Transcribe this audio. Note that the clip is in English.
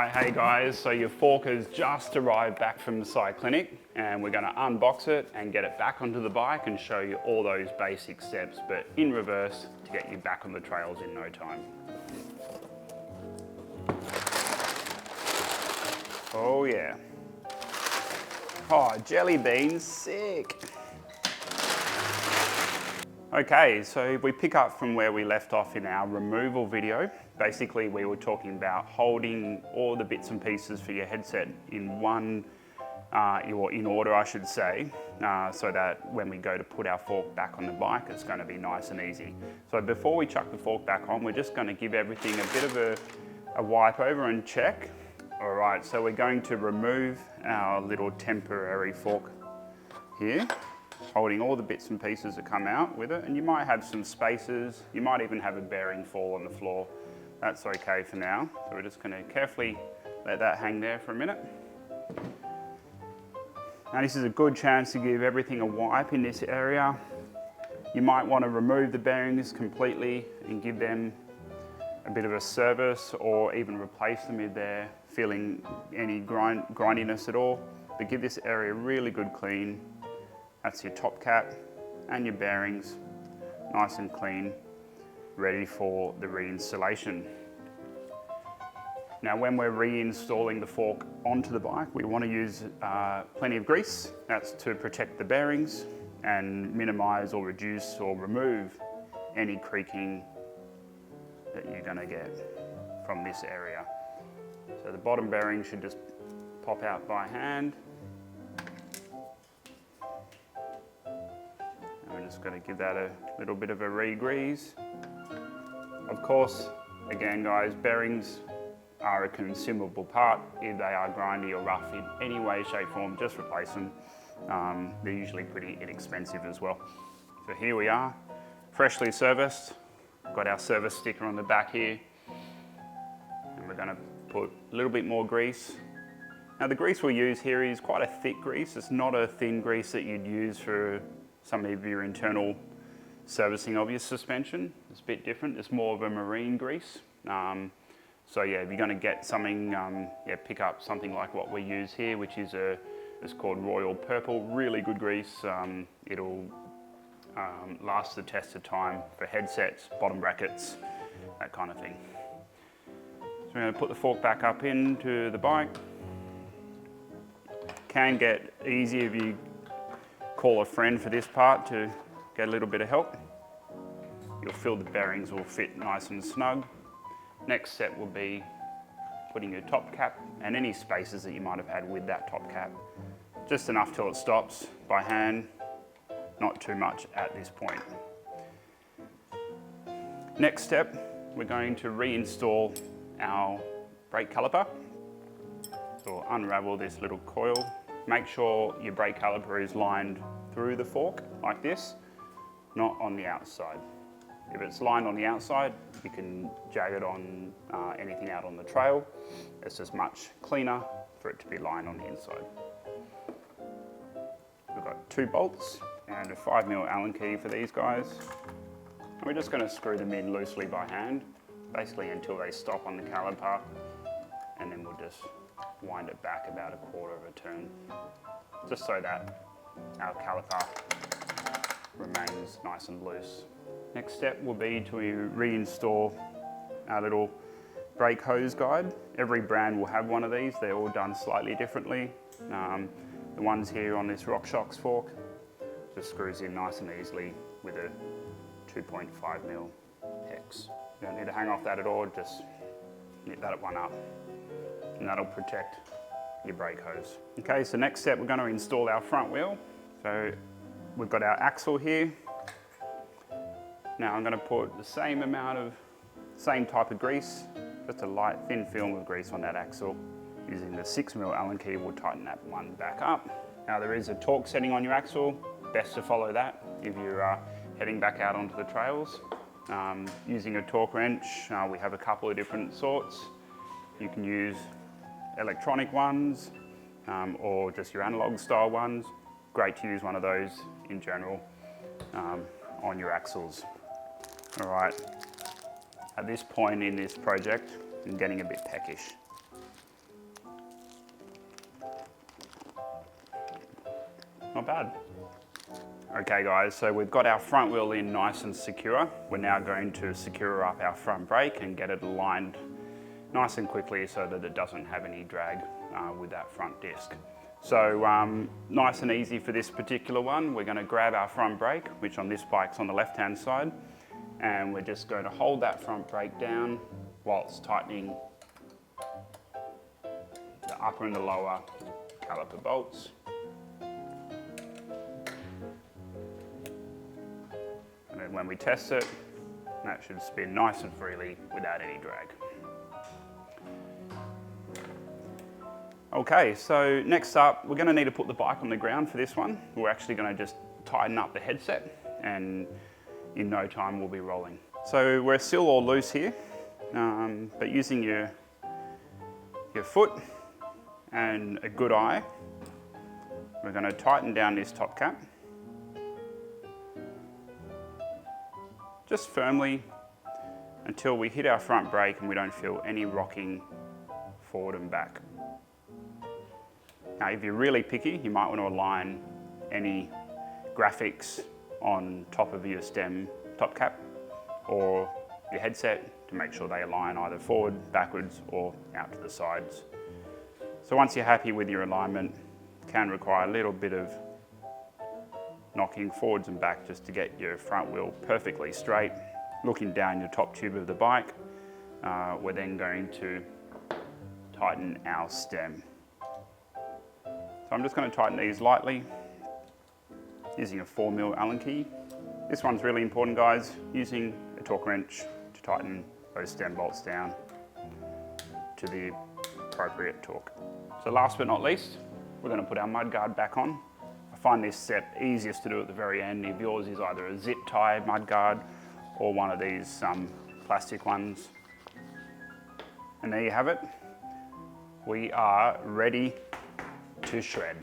Right, hey guys, so your fork has just arrived back from the Cyclinic and we're going to unbox it and get it back onto the bike and show you all those basic steps, but in reverse to get you back on the trails in no time. Oh yeah. Oh, jelly beans, sick. Okay, so we pick up from where we left off in our removal video. Basically, we were talking about holding all the bits and pieces for your headset in or in order, I should say, so that when we go to put our fork back on the bike, it's going to be nice and easy. So before we chuck the fork back on, we're just going to give everything a bit of a wipe over and check. All right, so we're going to remove our little temporary fork here, holding all the bits and pieces that come out with it, and you might have some spaces, you might even have a bearing fall on the floor. That's okay for now. So we're just going to carefully let that hang there for a minute. Now this is a good chance to give everything a wipe in this area. You might want to remove the bearings completely and give them a bit of a service, or even replace them if they're feeling any grindiness at all. But give this area a really good clean. That's your top cap and your bearings, nice and clean, ready for the reinstallation. Now when we're reinstalling the fork onto the bike, we want to use plenty of grease. That's to protect the bearings and minimize or reduce or remove any creaking that you're going to get from this area. So the bottom bearing should just pop out by hand. We're just going to give that a little bit of a re-grease. Of course, again guys, bearings are a consumable part. If they are grindy or rough in any way, shape, form, just replace them. They're usually pretty inexpensive as well. So here we are, freshly serviced. Got our service sticker on the back here. And we're going to put a little bit more grease. Now the grease we'll use here is quite a thick grease. It's not a thin grease that you'd use for some of your internal servicing of your suspension. It's a bit different. It's more of a marine grease. So yeah, if you're going to get something, pick up something like what we use here, which is it's called Royal Purple. Really good grease. It'll last the test of time for headsets, bottom brackets, that kind of thing. So we're going to put the fork back up into the bike. Can get easy if you call a friend for this part to get a little bit of help. You'll feel the bearings will fit nice and snug. Next step will be putting your top cap and any spaces that you might have had with that top cap. Just enough till it stops by hand, not too much at this point. Next step, we're going to reinstall our brake caliper. So we'll unravel this little coil. Make sure your brake caliper is lined through the fork like this, not on the outside. If it's lined on the outside, you can jag it on anything out on the trail. It's just much cleaner for it to be lined on the inside. We've got 2 bolts and a 5mm Allen key for these guys. And we're just going to screw them in loosely by hand, basically until they stop on the caliper, and then we'll just wind it back about a quarter of a turn, just so that our caliper remains nice and loose. Next step will be to reinstall our little brake hose guide. Every brand will have one of these. They're all done slightly differently. The ones here on this RockShox fork just screws in nice and easily with a 2.5mm hex. You don't need to hang off that at all, just knit that one up, and that'll protect your brake hose. Okay, so next step, we're going to install our front wheel. So we've got our axle here. Now I'm going to put the same type of grease, just a light thin film of grease on that axle. Using the 6mm Allen key, we'll tighten that one back up. Now there is a torque setting on your axle. Best to follow that if you're heading back out onto the trails. Using a torque wrench, we have a couple of different sorts. You can use electronic ones or just your analog style ones. Great to use one of those in general on your axles. All right, at this point in this project, I'm getting a bit peckish. not bad. Okay guys, so we've got our front wheel in nice and secure. We're now going to secure up our front brake and get it aligned nice and quickly so that it doesn't have any drag with that front disc. So nice and easy for this particular one. We're going to grab our front brake, which on this bike's on the left-hand side, and we're just going to hold that front brake down whilst tightening the upper and the lower caliper bolts. And then when we test it, that should spin nice and freely without any drag. Okay, so next up, we're going to need to put the bike on the ground for this one. We're actually going to just tighten up the headset, and in no time we'll be rolling. So we're still all loose here, but using your foot and a good eye, we're going to tighten down this top cap. Just firmly until we hit our front brake and we don't feel any rocking forward and back. Now, if you're really picky, you might want to align any graphics on top of your stem top cap or your headset to make sure they align either forward, backwards, or out to the sides. So once you're happy with your alignment, it can require a little bit of knocking forwards and back just to get your front wheel perfectly straight. Looking down your top tube of the bike, we're then going to tighten our stem. So I'm just going to tighten these lightly using a 4mm Allen key. This one's really important, guys, using a torque wrench to tighten those stem bolts down to the appropriate torque. So last but not least, we're going to put our mudguard back on. I find this step easiest to do at the very end if yours is either a zip tie mudguard or one of these plastic ones. And there you have it. We are ready to shred.